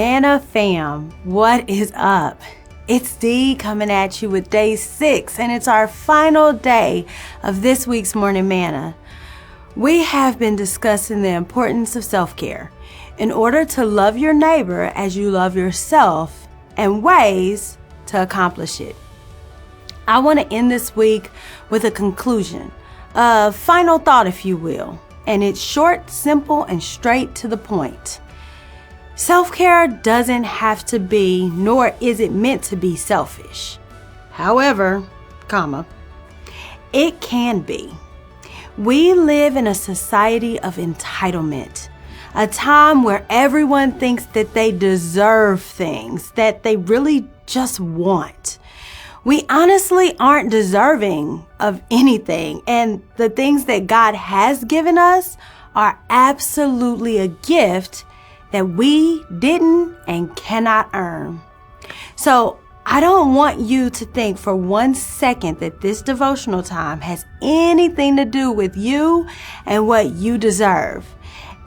Manna fam, what is up? It's Dee coming at you with day 6, and it's our final day of this week's Morning Manna. We have been discussing the importance of self-care in order to love your neighbor as you love yourself and ways to accomplish it. I want to end this week with a conclusion, a final thought, if you will, and it's short, simple, and straight to the point. Self-care doesn't have to be, nor is it meant to be selfish. However, it can be. We live in a society of entitlement, a time where everyone thinks that they deserve things that they really just want. We honestly aren't deserving of anything, and the things that God has given us are absolutely a gift that we didn't and cannot earn. So I don't want you to think for 1 second that this devotional time has anything to do with you and what you deserve.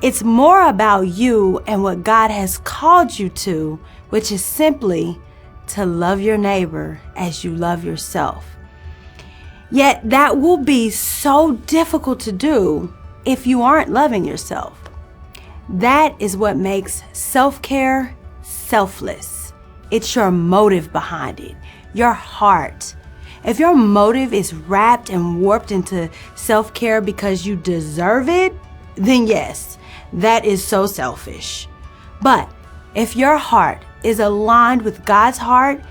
It's more about you and what God has called you to, which is simply to love your neighbor as you love yourself. Yet that will be so difficult to do if you aren't loving yourself. That is what makes self-care selfless. It's your motive behind it, your heart. If your motive is wrapped and warped into self-care because you deserve it, then yes, that is so selfish. But if your heart is aligned with God's heart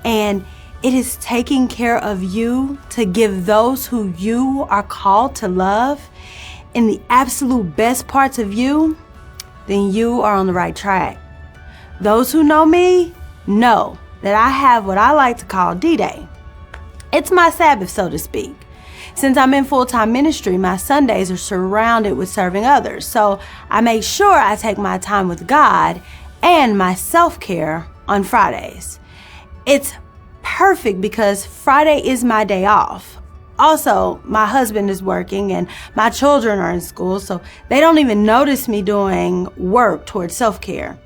and it is taking care of you to give those who you are called to love in the absolute best parts of you, then you are on the right track. Those who know me know that I have what I like to call D-Day. It's my Sabbath, so to speak. Since I'm in full-time ministry, my Sundays are surrounded with serving others. So I make sure I take my time with God and my self-care on Fridays. It's perfect because Friday is my day off. Also, my husband is working and my children are in school, so they don't even notice me doing work towards self-care.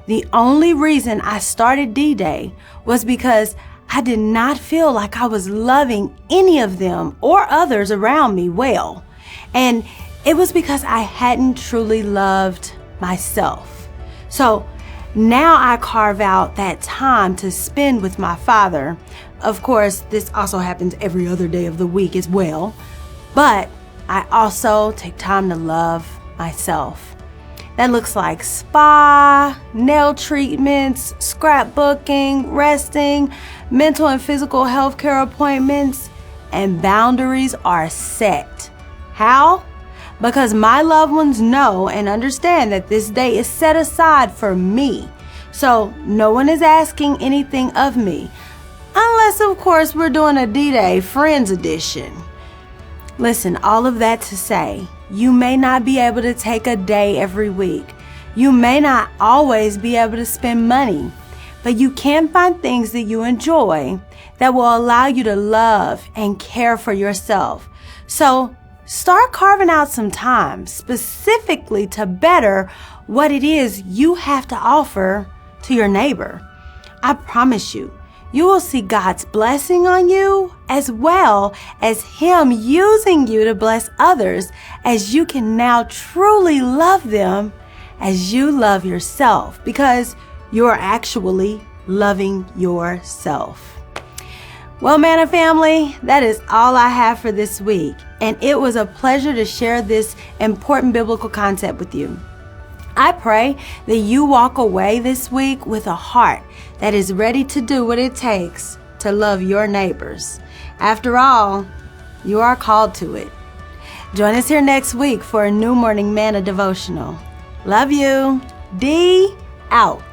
The only reason I started D-Day was because I did not feel like I was loving any of them or others around me well. And it was because I hadn't truly loved myself. So now I carve out that time to spend with my father. Of course, this also happens every other day of the week as well. But I also take time to love myself. That looks like spa, nail treatments, scrapbooking, resting, mental and physical health care appointments, and boundaries are set. How? Because my loved ones know and understand that this day is set aside for me. So no one is asking anything of me. Unless, of course, we're doing a D-Day Friends Edition. Listen, all of that to say, you may not be able to take a day every week. You may not always be able to spend money, but you can find things that you enjoy that will allow you to love and care for yourself. So start carving out some time specifically to better what it is you have to offer to your neighbor. I promise you, you will see God's blessing on you as well as Him using you to bless others as you can now truly love them as you love yourself because you're actually loving yourself. Well, Manna family, that is all I have for this week, and it was a pleasure to share this important biblical concept with you. I pray that you walk away this week with a heart that is ready to do what it takes to love your neighbors. After all, you are called to it. Join us here next week for a new Morning Manna devotional. Love you. Dee out.